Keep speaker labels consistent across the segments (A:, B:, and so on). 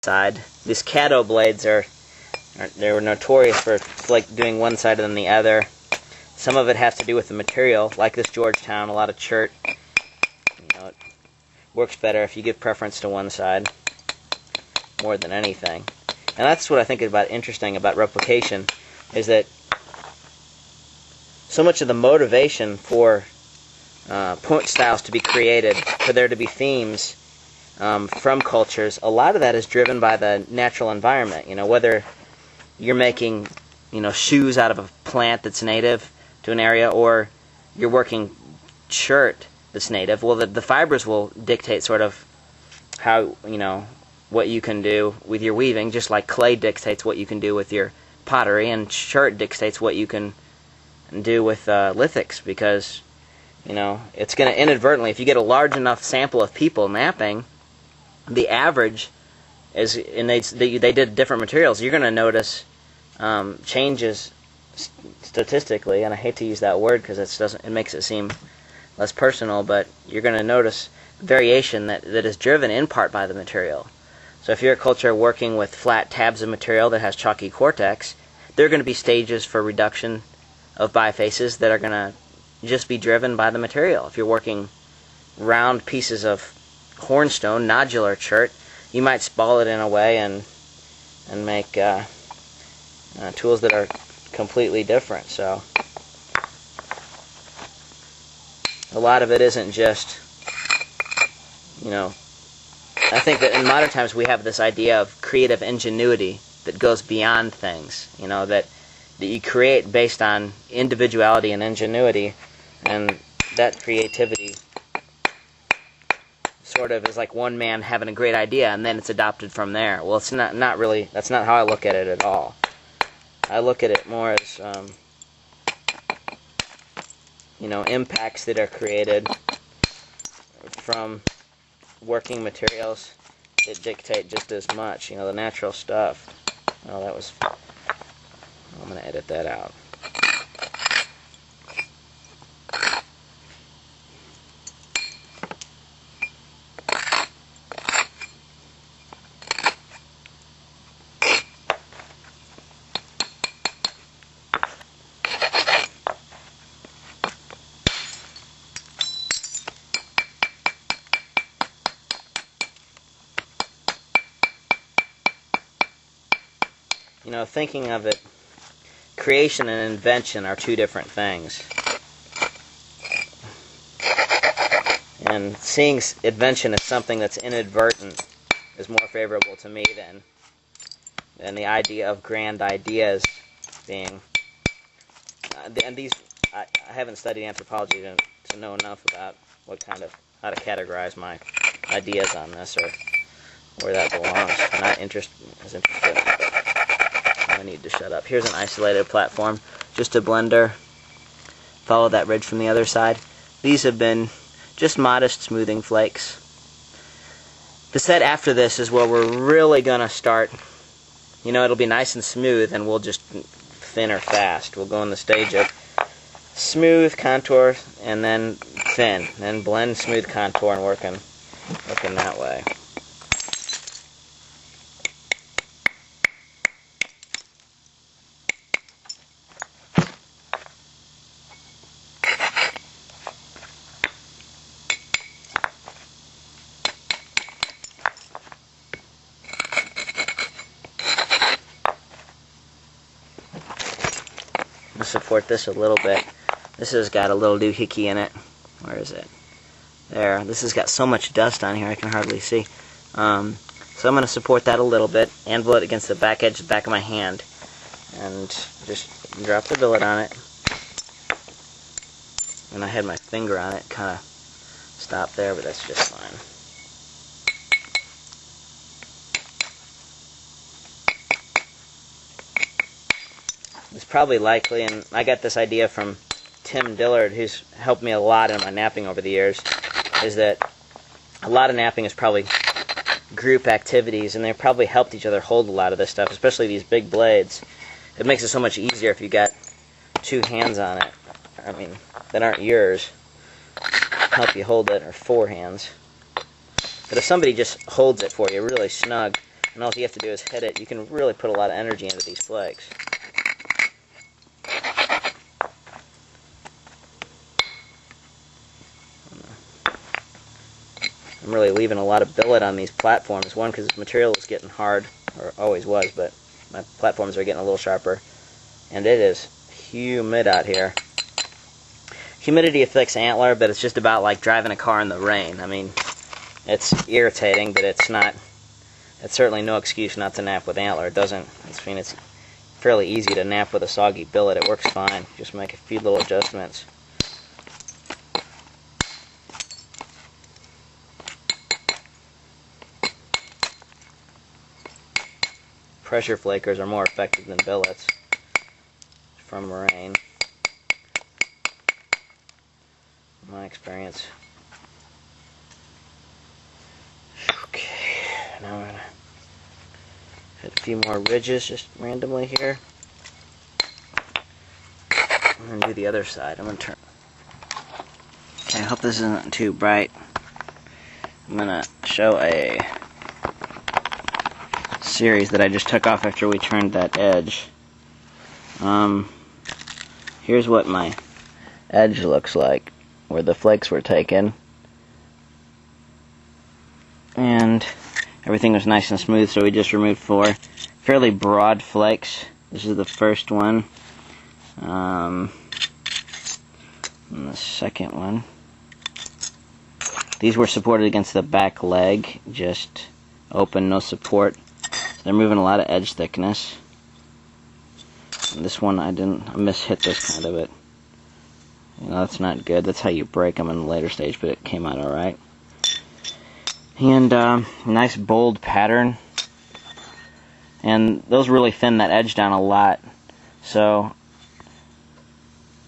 A: side. These caddo blades they were notorious for like doing one side and then the other. Some of it has to do with the material, like this Georgetown, a lot of chert. It works better if you give preference to one side more than anything. And that's what I think is interesting about replication, is that so much of the motivation for point styles to be created, for there to be themes from cultures, a lot of that is driven by the natural environment. Whether you're making shoes out of a plant that's native to an area, or you're working shirt that's native, well, the fibers will dictate sort of how, what you can do with your weaving, just like clay dictates what you can do with your pottery, and shirt dictates what you can do with lithics, because it's going to inadvertently, if you get a large enough sample of people napping, the average is, and they did different materials, you're going to notice changes statistically, and I hate to use that word because it makes it seem less personal, but you're going to notice variation that is driven in part by the material. So if you're a culture working with flat tabs of material that has chalky cortex, there are going to be stages for reduction of bifaces that are going to just be driven by the material. If you're working round pieces of hornstone, nodular chert, you might spall it in a way and make tools that are completely different. So a lot of it isn't just, I think that in modern times we have this idea of creative ingenuity that goes beyond things, that you create based on individuality and ingenuity, and that creativity sort of is like one man having a great idea and then it's adopted from there. Well, it's not really, that's not how I look at it at all. I look at it more as impacts that are created from working materials that dictate just as much, the natural stuff. Oh, I'm going to edit that out. Thinking of it, creation and invention are two different things. And seeing invention as something that's inadvertent is more favorable to me than the idea of grand ideas being... and these, I haven't studied anthropology to know enough about how to categorize my ideas on this, or where that belongs. I'm not as interested. I need to shut up. Here's an isolated platform, just a blender. Follow that ridge from the other side. These have been just modest smoothing flakes. The set after this is where we're really going to start. It'll be nice and smooth, and we'll just thinner fast. We'll go in the stage of smooth contour, and then thin, then blend smooth contour, and working that way. Support this a little bit. This has got a little doohickey in it. Where is it? There. This has got so much dust on here I can hardly see. So I'm going to support that a little bit, anvil it against the back edge of the back of my hand, and just drop the billet on it. And I had my finger on it, kind of stopped there, but that's just fine. It's probably likely, and I got this idea from Tim Dillard, who's helped me a lot in my napping over the years, is that a lot of napping is probably group activities, and they probably helped each other hold a lot of this stuff, especially these big blades. It makes it so much easier if you got two hands on it, that aren't yours, help you hold it, or four hands. But if somebody just holds it for you really snug, and all you have to do is hit it. You can really put a lot of energy into these flakes. I'm really leaving a lot of billet on these platforms. One, because this material is getting hard, or always was, but my platforms are getting a little sharper. And it is humid out here. Humidity affects antler, but it's just about like driving a car in the rain. I mean, it's irritating, but it's certainly no excuse not to nap with antler. It's fairly easy to nap with a soggy billet. It works fine. Just make a few little adjustments. Pressure flakers are more effective than billets from rain, in my experience. Okay, now I'm going to hit a few more ridges just randomly here. I'm going to do the other side. I'm going to turn. Okay, I hope this isn't too bright. I'm going to show a series that I just took off after we turned that edge. Here's what my edge looks like, where the flakes were taken. And everything was nice and smooth, so we just removed 4 fairly broad flakes. This is the first one. And the second one. These were supported against the back leg, just open, no support. They're moving a lot of edge thickness. And this one I mishit this kind of it. You know, that's not good. That's how you break them in the later stage, but it came out alright. And nice bold pattern. And those really thin that edge down a lot. So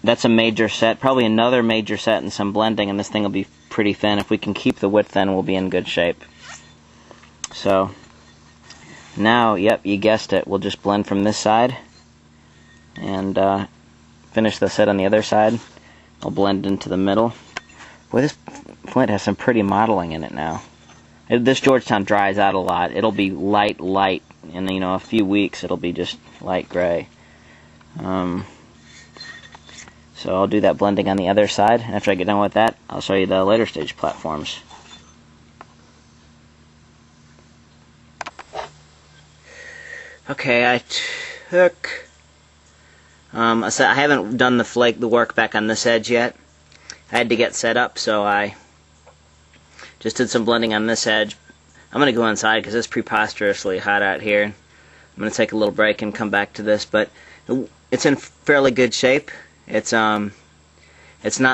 A: that's a major set. Probably another major set and some blending, and this thing will be pretty thin. If we can keep the width thin, we'll be in good shape. So now, yep, you guessed it, we'll just blend from this side and finish the set on the other side. I'll blend into the middle. Boy, this flint has some pretty modeling in it now. This Georgetown dries out a lot. It'll be light, and you know, a few weeks it'll be just light gray. So I'll do that blending on the other side, and after I get done with that, I'll show you the later stage platforms. Okay, I took. I haven't done the work back on this edge yet. I had to get set up, so I just did some blending on this edge. I'm going to go inside because it's preposterously hot out here. I'm going to take a little break and come back to this, but it's in fairly good shape. It's not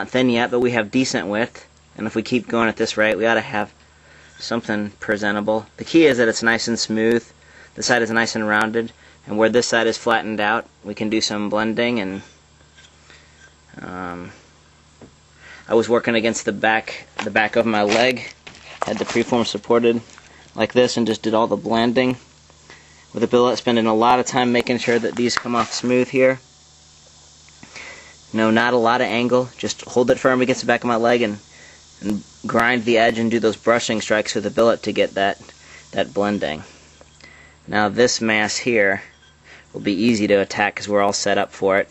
A: thin yet, but we have decent width, and if we keep going at this rate, we ought to have something presentable. The key is that it's nice and smooth. The side is nice and rounded, and where this side is flattened out, we can do some blending. And I was working against the back of my leg, had the preform supported like this, and just did all the blending with the billet, spending a lot of time making sure that these come off smooth here. No, not a lot of angle, just hold it firm against the back of my leg and grind the edge and do those brushing strikes with the billet to get that blending. Now this mass here will be easy to attack because we're all set up for it.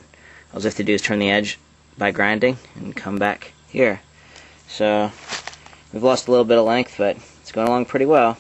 A: All I have to do is turn the edge by grinding and come back here. So we've lost a little bit of length, but it's going along pretty well.